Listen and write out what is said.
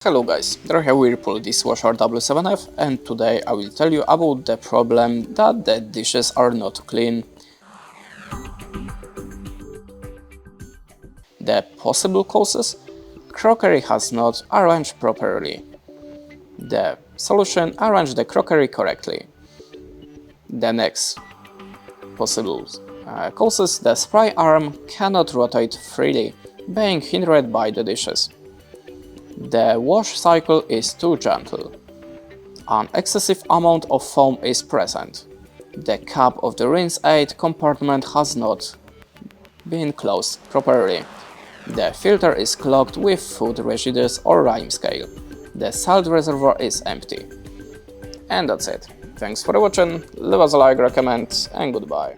Hello guys, they're here Whirlpool dishwasher W7F, and today I will tell you about the problem that the dishes are not clean. The possible causes: crockery has not arranged properly. The solution: arrange the crockery correctly. The next possible causes: the spray arm cannot rotate freely, being hindered by the dishes. The wash cycle is too gentle. An excessive amount of foam is present. The cap of the rinse aid compartment has not been closed properly. The filter is clogged with food residues or rime scale. The salt reservoir is empty. And that's it. Thanks for watching, leave us a like, recommend, and goodbye.